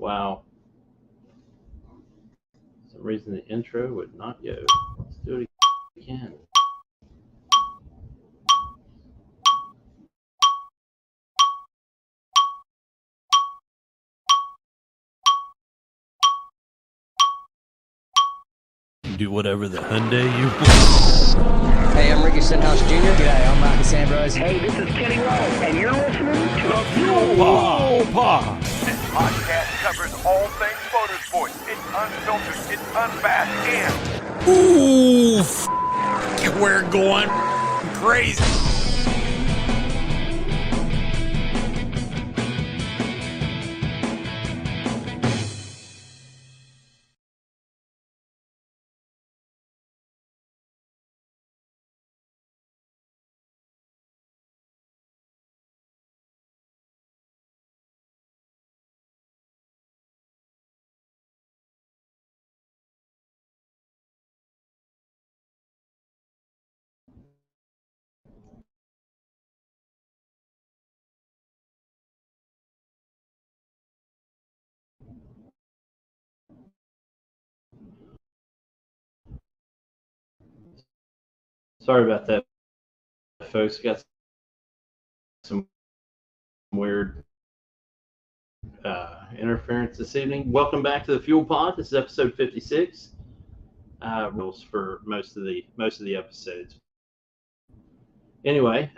Wow. For some reason the intro would not go. Let's do it again. Do whatever the Hyundai you want. Hey, I'm Ricky Stenhouse Jr. G'day, I'm Marcus Ambrose. Hey, this is Kenny Rowe, and you're listening to the Fuel Pod. This podcast covers all things motorsports. It's unfiltered, it's unmasked, and Ooh, we're going crazy. Sorry about that, folks. Got some weird interference this evening. Welcome back to the Fuel Pod. This is episode 56. Rules for most of the episodes. Anyway,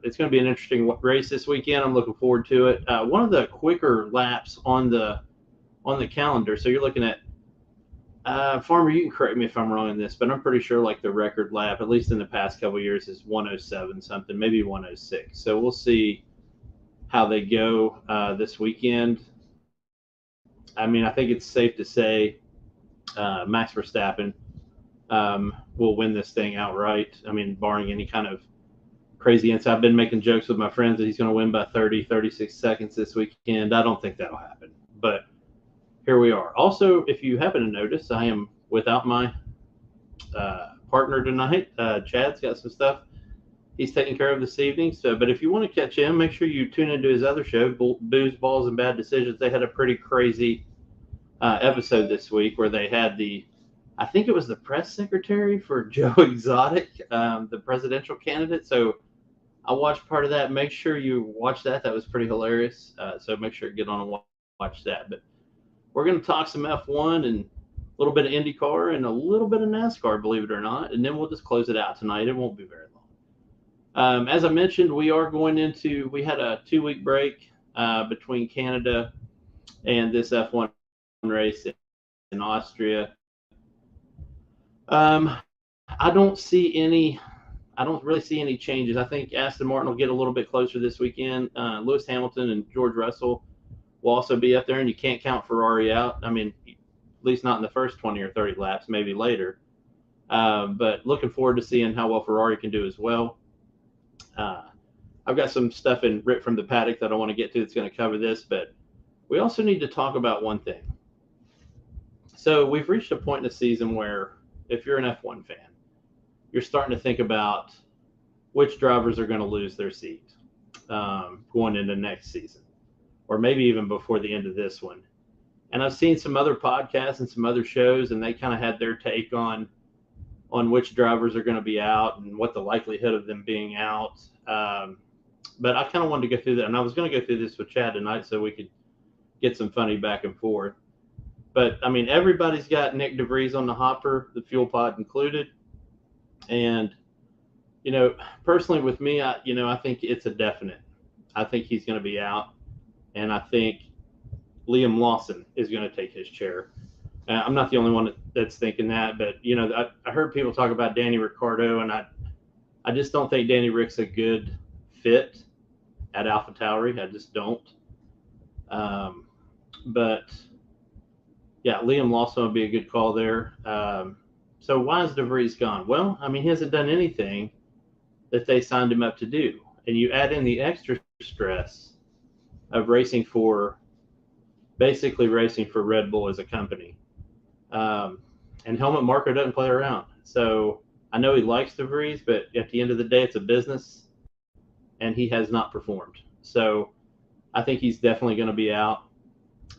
it's going to be an interesting race this weekend. I'm looking forward to it. One of the quicker laps on the calendar. So you're looking at Farmer. You can correct me if I'm wrong in this, but I'm pretty sure like the record lap, at least in the past couple of years, is 107 something, maybe 106. So we'll see how they go this weekend. I mean, I think it's safe to say Max Verstappen will win this thing outright. I mean, barring any kind of crazy insight. I've been making jokes with my friends that he's going to win by 36 seconds this weekend. I don't think that'll happen, but here we are. Also, if you happen to notice, I am without my partner tonight. Chad's got some stuff he's taking care of this evening. But if you want to catch him, make sure you tune into his other show, Booze, Balls, and Bad Decisions. They had a pretty crazy episode this week where they had I think it was the press secretary for Joe Exotic, the presidential candidate. So I watched part of that. Make sure you watch that. That was pretty hilarious. So make sure you get on and watch that. But we're going to talk some F1 and a little bit of IndyCar and a little bit of NASCAR, believe it or not. And then we'll just close it out tonight. It won't be very long. As I mentioned, we had a 2-week break between Canada and this F1 race in Austria. I don't really see any changes. I think Aston Martin will get a little bit closer this weekend. Lewis Hamilton and George Russell will also be up there, and you can't count Ferrari out. I mean, at least not in the first 20 or 30 laps, maybe later. But looking forward to seeing how well Ferrari can do as well. I've got some stuff writ from the paddock that I want to get to that's going to cover this, but we also need to talk about one thing. So we've reached a point in the season where if you're an F1 fan, you're starting to think about which drivers are going to lose their seat going into next season, or maybe even before the end of this one. And I've seen some other podcasts and some other shows, and they kind of had their take on which drivers are going to be out and what the likelihood of them being out. But I kind of wanted to go through that, and I was going to go through this with Chad tonight so we could get some funny back and forth. But, I mean, everybody's got Nick DeVries on the hopper, the Fuel Pod included. And, personally with me, I think it's a definite. I think he's going to be out. And I think Liam Lawson is going to take his chair. I'm not the only one that's thinking that. But, I heard people talk about Danny Ricciardo, and I just don't think Danny Rick's a good fit at AlphaTauri. I just don't. But, yeah, Liam Lawson would be a good call there. So why is DeVries gone? Well, I mean, he hasn't done anything that they signed him up to do. And you add in the extra stress of basically racing for Red Bull as a company. And Helmut Marko doesn't play around. So I know he likes DeVries, but at the end of the day, it's a business, and he has not performed. So I think he's definitely going to be out.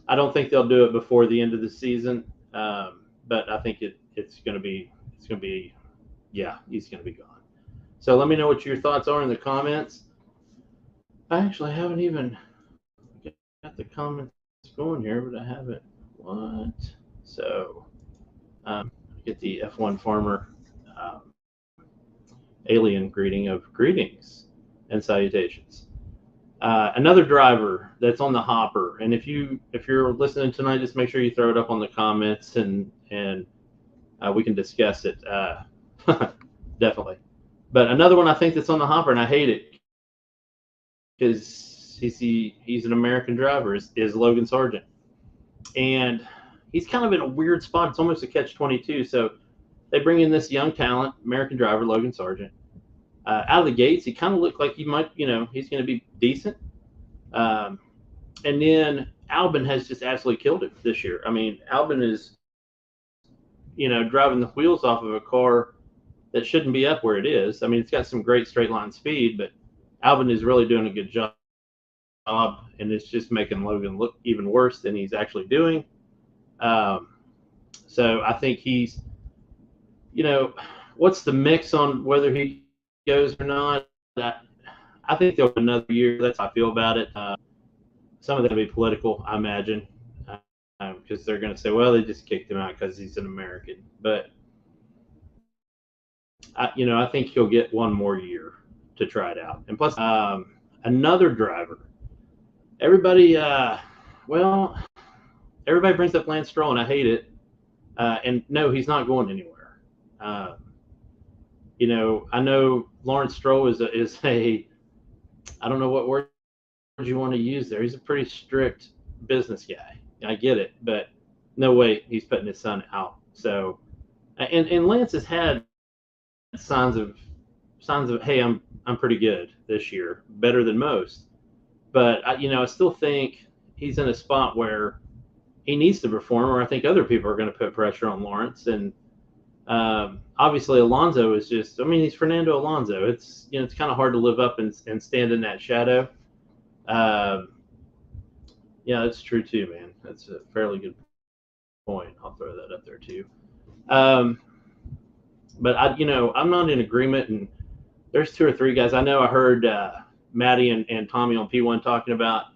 I don't think they'll do it before the end of the season, but I think it's going to be yeah, he's going to be gone. So let me know what your thoughts are in the comments. I actually haven't even got the comments going here, but I haven't. What? So get the F1 Farmer um, alien greeting of greetings and salutations. Another driver that's on the hopper, and if you're listening tonight, just make sure you throw it up on the comments and we can discuss it. Definitely. But another one I think that's on the hopper, and I hate it because he's an American driver, is Logan Sargent, and he's kind of in a weird spot. It's almost a catch-22. So they bring in this young talent, American driver Logan Sargent. Out of the gates, he kind of looked like he might, he's going to be decent. And then Albin has just absolutely killed it this year. I mean, Albin is, driving the wheels off of a car that shouldn't be up where it is. I mean, it's got some great straight line speed, but Albin is really doing a good job, and it's just making Logan look even worse than he's actually doing. So I think he's, what's the mix on whether he goes or not? I think there'll be another year. That's how I feel about it. Some of that will be political, I imagine, because they're going to say, well, they just kicked him out because he's an American. But I think he'll get one more year to try it out. And plus, another driver. Everybody brings up Lance Stroll, and I hate it. And no, he's not going anywhere. I know Lawrence Stroll is a I don't know what word you want to use there. He's a pretty strict business guy. I get it, but no way he's putting his son out. So, and Lance has had signs of hey, I'm pretty good this year, better than most. But I still think he's in a spot where he needs to perform, or I think other people are going to put pressure on Lawrence. And obviously Alonso is just, he's Fernando Alonso. It's it's kind of hard to live up and stand in that shadow. Yeah, that's true too, man. That's a fairly good point. I'll throw that up there too. But I'm not in agreement, and there's 2 or 3 guys. I know I heard Maddie and Tommy on P1 talking about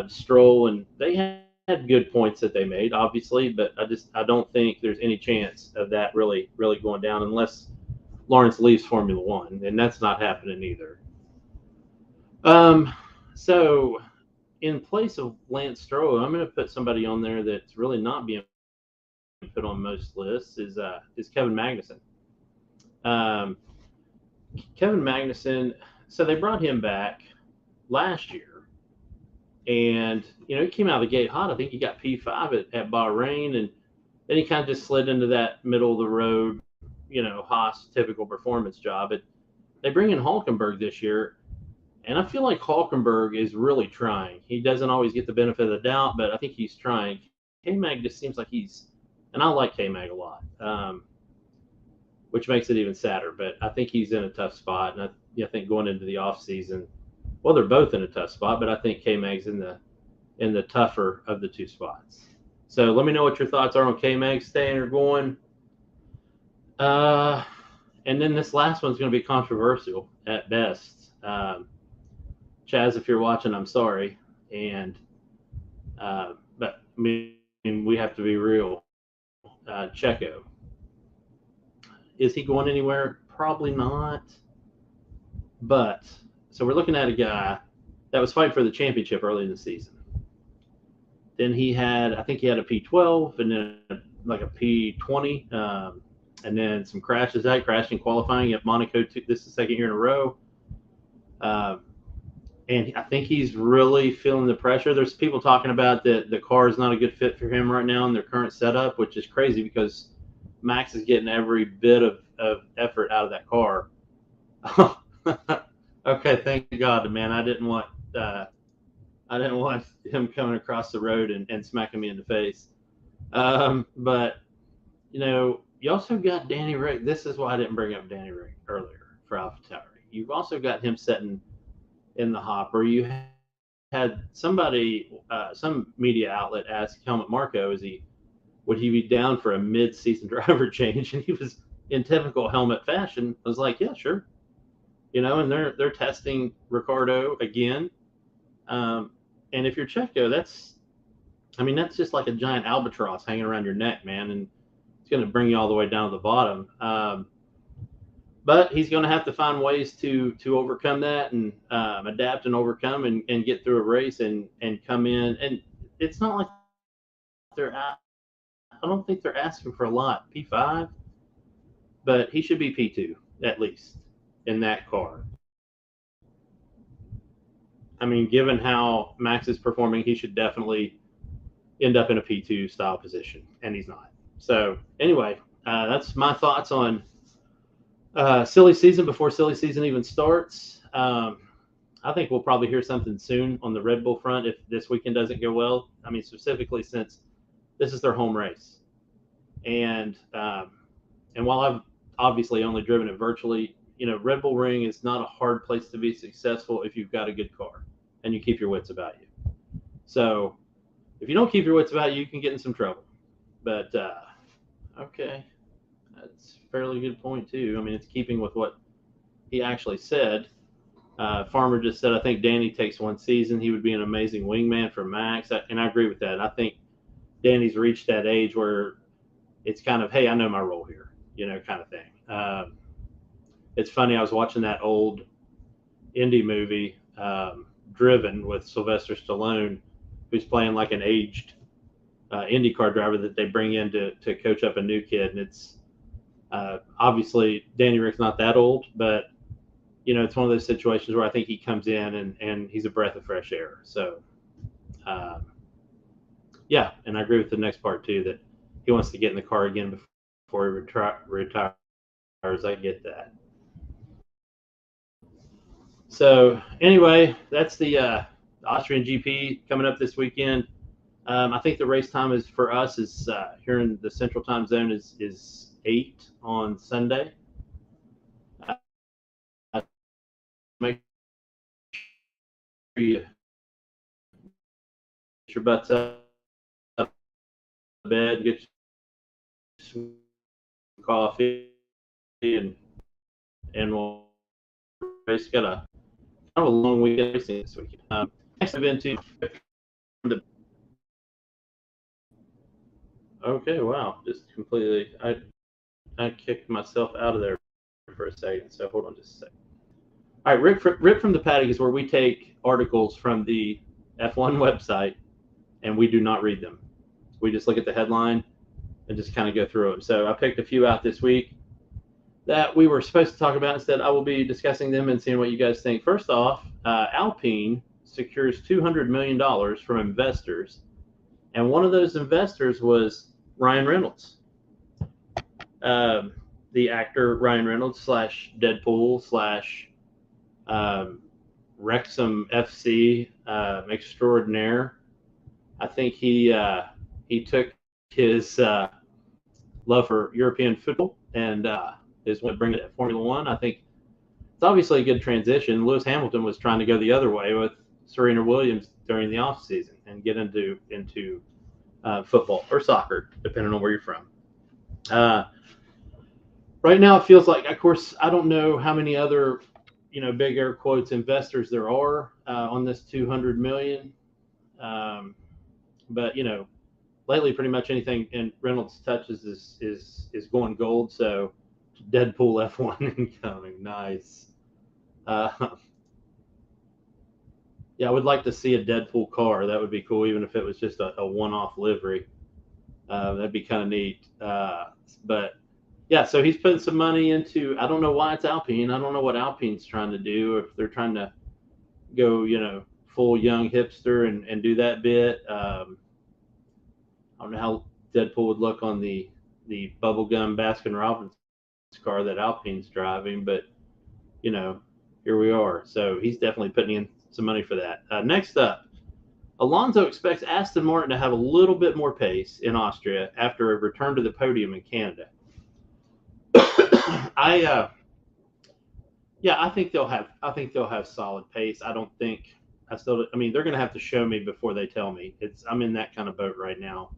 Stroll, and they had good points that they made, obviously, but I don't think there's any chance of that really going down unless Lawrence leaves Formula One, and that's not happening either. So in place of Lance Stroll, I'm going to put somebody on there that's really not being put on most lists is Kevin Magnussen. Kevin Magnussen, so they brought him back last year, and he came out of the gate hot. I think he got P5 at Bahrain, and then he kind of just slid into that middle of the road, Haas typical performance job. But they bring in Hulkenberg this year, and I feel like Hulkenberg is really trying. He doesn't always get the benefit of the doubt, but I think he's trying. K-Mag just seems like and I like K-Mag a lot, which makes it even sadder. But I think he's in a tough spot, and I think going into the off season, well, they're both in a tough spot, but I think K-Mag's in the tougher of the 2 spots. So let me know what your thoughts are on K-Mag staying or going. And then this last one's going to be controversial at best. Chaz, if you're watching, I'm sorry. But we have to be real. Checo. Is he going anywhere? Probably not. But, so we're looking at a guy that was fighting for the championship early in the season. Then I think he had a P12 and then like a P20, and then some crashes. That crashed in qualifying at Monaco. This is the 2nd year in a row. And I think he's really feeling the pressure. There's people talking about that the car is not a good fit for him right now in their current setup, which is crazy because Max is getting every bit of effort out of that car. Okay, thank God, man. I didn't want him coming across the road and smacking me in the face. But you also got Danny Rick. This is why I didn't bring up Danny Rick earlier for AlphaTauri. You've also got him sitting in the hopper. You had somebody, some media outlet asked Helmut Marko, would he be down for a mid-season driver change? And he was, in typical Helmut fashion, was like, yeah, sure. And they're testing Ricardo again. And if you're Checo, that's just like a giant albatross hanging around your neck, man, and it's going to bring you all the way down to the bottom. But he's going to have to find ways to overcome that and adapt and overcome and get through a race and come in. And it's not like I don't think they're asking for a lot. P5, but he should be P2 at least in that car. I mean, given how Max is performing, he should definitely end up in a P2 style position, and he's not. So anyway, that's my thoughts on silly season before silly season even starts. I think we'll probably hear something soon on the Red Bull front if this weekend doesn't go well. I mean, specifically since this is their home race. And while I've obviously only driven it virtually, Red Bull Ring is not a hard place to be successful if you've got a good car and you keep your wits about you. So if you don't keep your wits about you, you can get in some trouble. But, okay, that's a fairly good point, too. I mean, it's keeping with what he actually said. Farmer just said, I think Danny takes one season. He would be an amazing wingman for Max. And I agree with that. I think Danny's reached that age where it's kind of, hey, I know my role here, kind of thing. It's funny, I was watching that old indie movie, Driven, with Sylvester Stallone, who's playing like an aged IndyCar driver that they bring in to coach up a new kid. And it's obviously Danny Rick's not that old, but it's one of those situations where I think he comes in and he's a breath of fresh air. So, yeah, and I agree with the next part too, that he wants to get in the car again before he retires. I get that. So anyway, that's the Austrian GP coming up this weekend. I think the race time is for us is here in the Central Time Zone is 8 on Sunday. Make sure you get your butts up to bed, get some coffee, and we'll basically got a kind of a long weekend racing this weekend. Next event too. Okay, wow, just completely. I kicked myself out of there for a second. So hold on just a second. All right, Rip from the Paddock is where we take articles from the F1 website and we do not read them. We just look at the headline and just kind of go through them. So I picked a few out this week that we were supposed to talk about. Instead, I will be discussing them and seeing what you guys think. First off, Alpine secures $200 million from investors, and one of those investors was Ryan Reynolds, the actor Ryan Reynolds / Deadpool / Wrexham FC extraordinaire. I think he took his love for European football and is what bring it to Formula One. I think it's obviously a good transition. Lewis Hamilton was trying to go the other way with Serena Williams during the off season and get into football or soccer, depending on where you're from. Right now, it feels like, of course, I don't know how many other, big air quotes investors there are on this $200 million. But lately, pretty much anything in Reynolds touches is going gold. So, Deadpool F1 incoming, nice. Yeah, I would like to see a Deadpool car. That would be cool, even if it was just a one-off livery. That'd be kind of neat. But yeah, so he's putting some money into. I don't know why it's Alpine. I don't know what Alpine's trying to do. If they're trying to go, full young hipster and do that bit. I don't know how Deadpool would look on the bubblegum Baskin-Robbins car that Alpine's driving, but here we are. So he's definitely putting in some money for that. Next up, Alonso expects Aston Martin to have a little bit more pace in Austria after a return to the podium in Canada. I think they'll have solid pace. I don't think I mean, they're going to have to show me before they tell me. I'm in that kind of boat right now.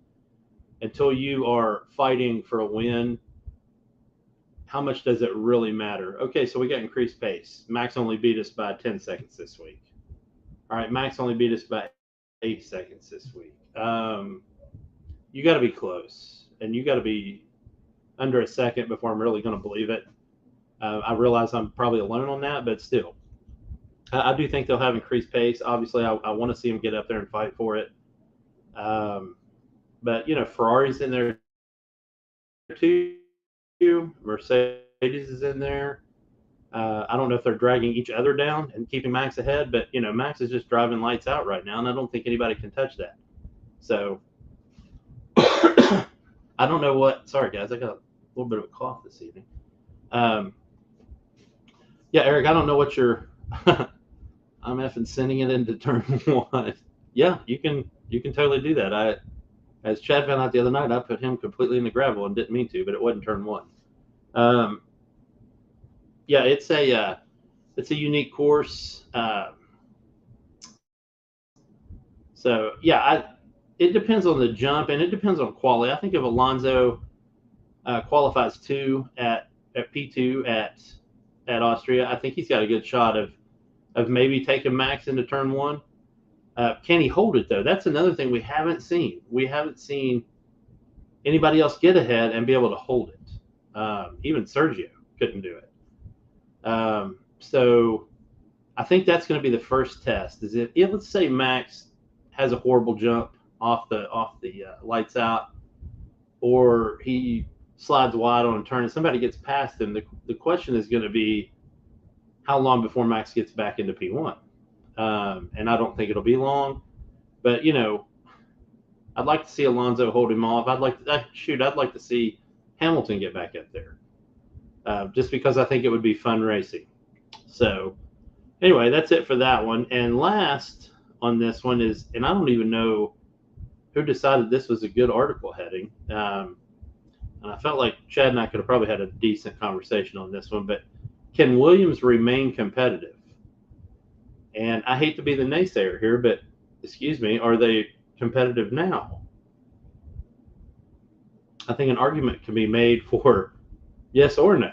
Until you are fighting for a win, how much does it really matter? Okay, so we got increased pace. Max only beat us by 10 seconds this week. All right, Max only beat us by 8 seconds this week. You got to be close, and you got to be under a second before I'm really going to believe it. I realize I'm probably alone on that, but still, I do think they'll have increased pace. Obviously, I want to see them get up there and fight for it. But, Ferrari's in there too. Mercedes is in there. I don't know if they're dragging each other down and keeping Max ahead, but, Max is just driving lights out right now, and I don't think anybody can touch that. So I don't know what – sorry, guys, I got a little bit of a cough this evening. Yeah, Eric, I don't know what you're – I'm effing sending it into turn one. Yeah, you can totally do that. As Chad found out the other night, I put him completely in the gravel and didn't mean to, but it wasn't turn one. Yeah, it's a unique course. So yeah, it depends on the jump and it depends on quality. I think if Alonso qualifies 2 at P2 at Austria, I think he's got a good shot of maybe taking Max into turn one. Can he hold it, though? That's another thing we haven't seen. We haven't seen anybody else get ahead and be able to hold it. Even Sergio couldn't do it. So I think that's going to be the first test. Is if let's say Max has a horrible jump off the lights out, or he slides wide on a turn and somebody gets past him, the question is going to be how long before Max gets back into P1. And I don't think it'll be long, but I'd like to see Alonso hold him off. I'd like to see Hamilton get back up there, just because I think it would be fun racing. So anyway, that's it for that one. And last on this one is, and I don't even know who decided this was a good article heading. And I felt like Chad and I could have probably had a decent conversation on this one, but can Williams remain competitive? And I hate to be the naysayer here, but excuse me, are they competitive now? I think an argument can be made for yes or no.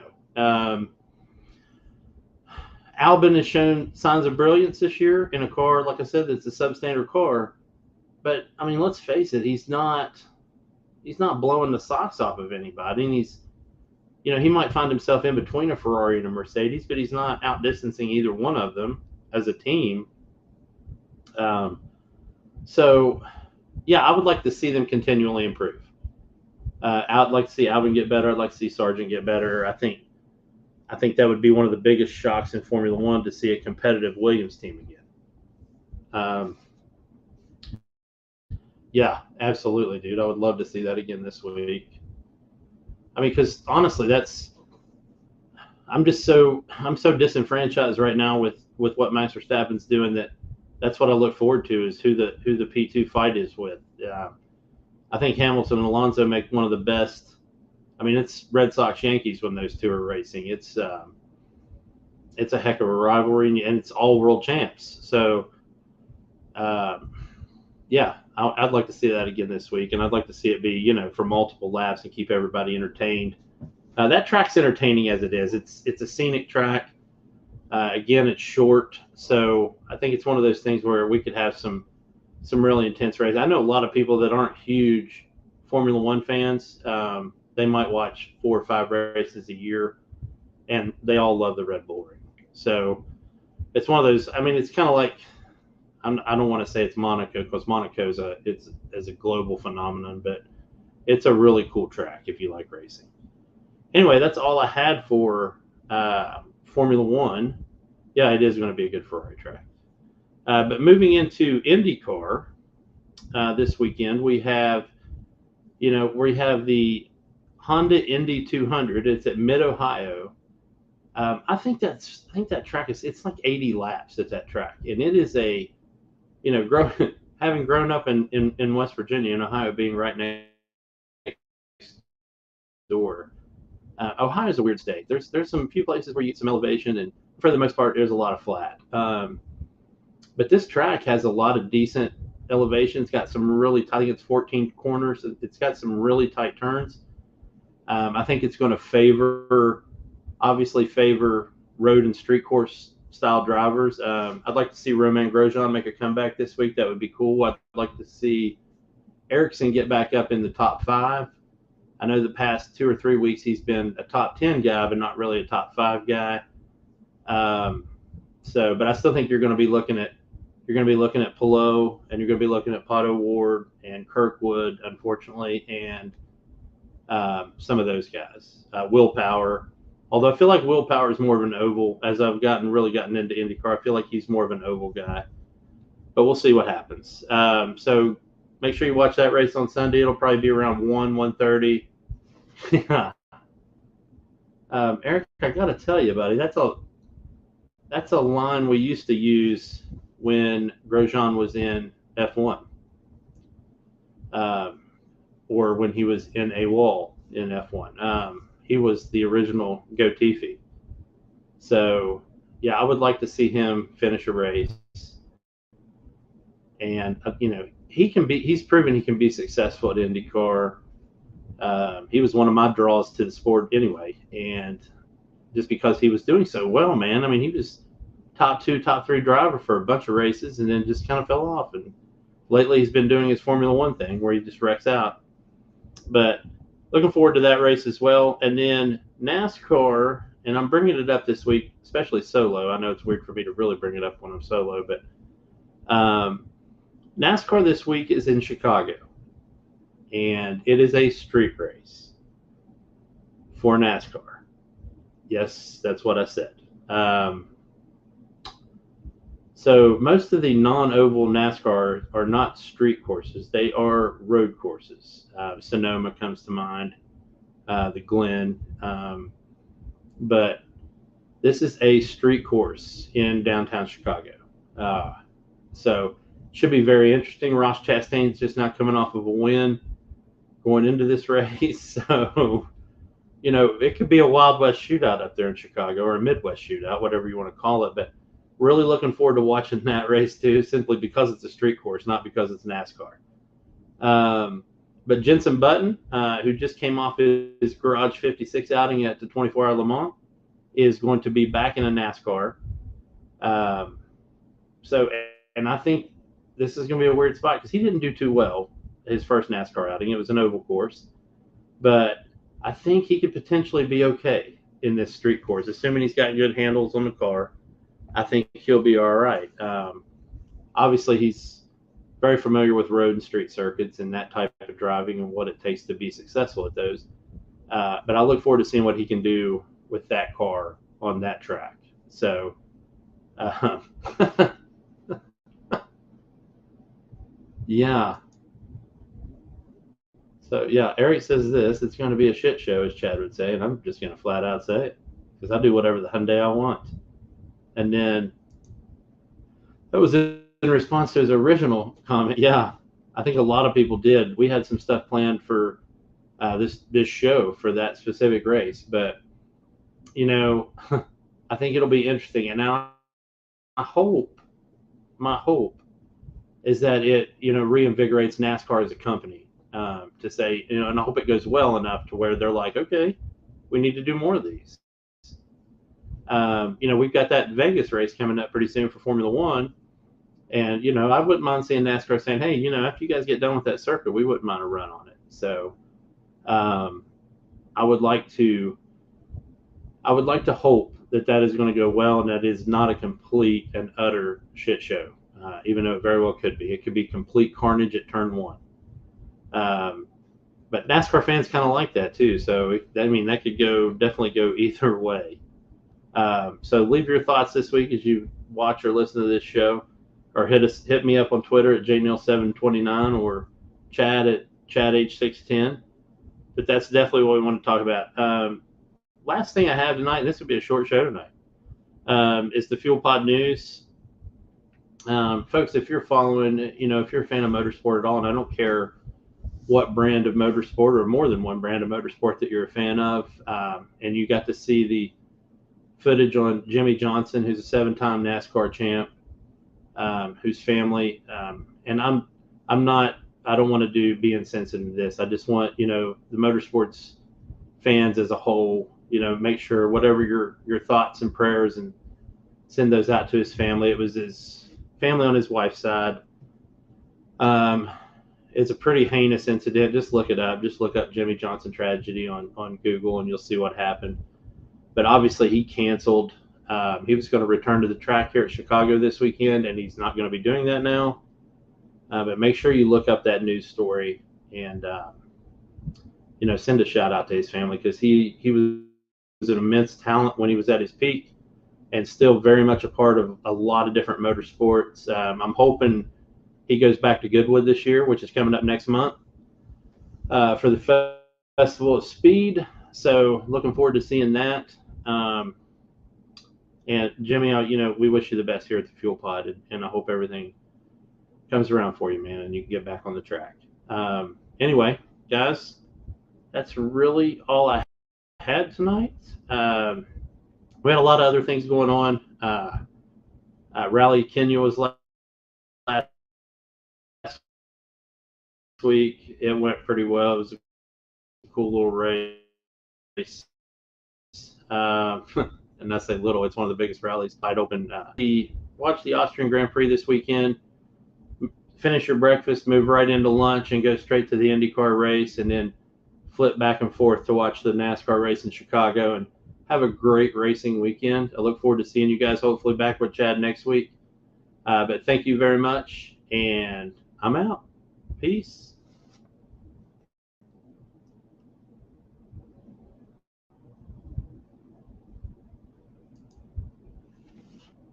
Albon has shown signs of brilliance this year in a car, like I said, that's a substandard car. But I mean, let's face it, he's not blowing the socks off of anybody. And he's, he might find himself in between a Ferrari and a Mercedes, but he's not outdistancing either one of them as a team. So yeah, I would like to see them continually improve. I'd like to see Albon get better. I'd like to see Sargent get better. I think that would be one of the biggest shocks in Formula One, to see a competitive Williams team again. Yeah, absolutely, dude. I would love to see that again this week. I mean, because honestly, I'm so disenfranchised right now with what Max Verstappen's doing, that's what I look forward to, is who the P2 fight is with. I think Hamilton and Alonso make one of the best. I mean, it's Red Sox Yankees when those two are racing. It's a heck of a rivalry, and it's all world champs. So, yeah, I'd like to see that again this week, and I'd like to see it be, for multiple laps and keep everybody entertained. That track's entertaining as it is. It's a scenic track. Again, it's short, so I think it's one of those things where we could have some really intense races. I know a lot of people that aren't huge Formula One fans. They might watch 4 or 5 races a year, and they all love the Red Bull Ring. So it's one of those. I mean, it's kind of like, I don't want to say it's Monaco, because Monaco is a global phenomenon, but it's a really cool track if you like racing. Anyway, that's all I had for Formula One. Yeah, it is going to be a good Ferrari track. But moving into IndyCar this weekend, we have the Honda Indy 200. It's at Mid-Ohio. I think that track it's like 80 laps at that track, and it is a, having grown up in West Virginia and Ohio being right next door. Ohio is a weird state. There's some few places where you get some elevation, and for the most part, there's a lot of flat. But this track has a lot of decent elevation. It's got some really tight, I think it's 14 corners. It's got some really tight turns. I think it's going to obviously favor road and street course style drivers. I'd like to see Romain Grosjean make a comeback this week. That would be cool. I'd like to see Ericsson get back up in the top 5. I know the past 2 or 3 weeks he's been a top 10 guy, but not really a top 5 guy. But I still think you're going to be looking at Palou, and you're going to be looking at Pato Ward and Kirkwood, unfortunately, and some of those guys. Willpower, although I feel like Willpower is more of an oval. As I've really gotten into IndyCar, I feel like he's more of an oval guy. But we'll see what happens. So make sure you watch that race on Sunday. It'll probably be around 1:30. Yeah. Eric, I got to tell you, buddy, that's a line we used to use when Grosjean was in F1, or when he was in a wall in F1. He was the original Gotifi. So, yeah, I would like to see him finish a race. And, he's proven he can be successful at IndyCar. He was one of my draws to the sport anyway. And just because he was doing so well, man, I mean, he was top 2, top 3 driver for a bunch of races and then just kind of fell off. And lately he's been doing his Formula One thing where he just wrecks out. But looking forward to that race as well. And then NASCAR, and I'm bringing it up this week, especially solo. I know it's weird for me to really bring it up when I'm solo, but NASCAR this week is in Chicago, and it is a street race for NASCAR. Yes, that's what I said. So most of the non-oval NASCAR are not street courses. They are road courses. Sonoma comes to mind, the Glen. But this is a street course in downtown Chicago. So should be very interesting. Ross Chastain's just not coming off of a win going into this race. So, it could be a Wild West shootout up there in Chicago, or a Midwest shootout, whatever you want to call it. But really looking forward to watching that race too, simply because it's a street course, not because it's NASCAR. But Jenson Button, who just came off his Garage 56 outing at the 24 Hour Le Mans, is going to be back in a NASCAR. And I think this is going to be a weird spot because he didn't do too well his first NASCAR outing. It was an oval course. But I think he could potentially be okay in this street course, assuming he's got good handles on the car. I think he'll be all right. Obviously, he's very familiar with road and street circuits and that type of driving and what it takes to be successful at those. But I look forward to seeing what he can do with that car on that track. So, yeah. So, yeah, Eric says it's going to be a shit show, as Chad would say, and I'm just going to flat out say it because I do whatever the Hyundai I want. And then that was in response to his original comment. Yeah, I think a lot of people did. We had some stuff planned for this show for that specific race, but I think it'll be interesting. And now my hope is that it reinvigorates NASCAR as a company to say, and I hope it goes well enough to where they're like, okay, we need to do more of these. We've got that Vegas race coming up pretty soon for Formula One. And, I wouldn't mind seeing NASCAR saying, hey, after you guys get done with that circuit, we wouldn't mind a run on it. So I would like to hope that is going to go well and that is not a complete and utter shit show, even though it very well could be. It could be complete carnage at turn 1. But NASCAR fans kind of like that too. So, that could definitely go either way. So leave your thoughts this week as you watch or listen to this show, or hit me up on Twitter at jneil729 or Chad at ChadH610. But that's definitely what we want to talk about. Last thing I have tonight, and this will be a short show tonight, is the Fuel Pod News. Folks, if you're following, if you're a fan of motorsport at all, and I don't care what brand of motorsport or more than one brand of motorsport that you're a fan of, and you got to see the footage on Jimmy Johnson, who's a 7-time NASCAR champ, whose family, and I'm not, I don't want to be insensitive to this. I just want, the motorsports fans as a whole, make sure whatever your thoughts and prayers, and send those out to his family. It was his family on his wife's side. It's a pretty heinous incident. Just look it up. Just look up Jimmy Johnson tragedy on Google, and you'll see what happened. But obviously, he canceled. He was going to return to the track here at Chicago this weekend, and he's not going to be doing that now. But make sure you look up that news story and, send a shout out to his family, because he was an immense talent when he was at his peak, and still very much a part of a lot of different motorsports. I'm hoping he goes back to Goodwood this year, which is coming up next month, for the Festival of Speed. So looking forward to seeing that. And Jimmy, we wish you the best here at the Fuel Pod, and I hope everything comes around for you, man, and you can get back on the track. Anyway, guys, that's really all I had tonight. We had a lot of other things going on. Rally Kenya was last week. It went pretty well. It was a cool little race. And I say little, it's one of the biggest rallies wide open. Watch the Austrian Grand Prix this weekend. Finish your breakfast, move right into lunch, and go straight to the IndyCar race, and then flip back and forth to watch the NASCAR race in Chicago, and have a great racing weekend. I look forward to seeing you guys hopefully back with Chad next week. But thank you very much, and I'm out. Peace.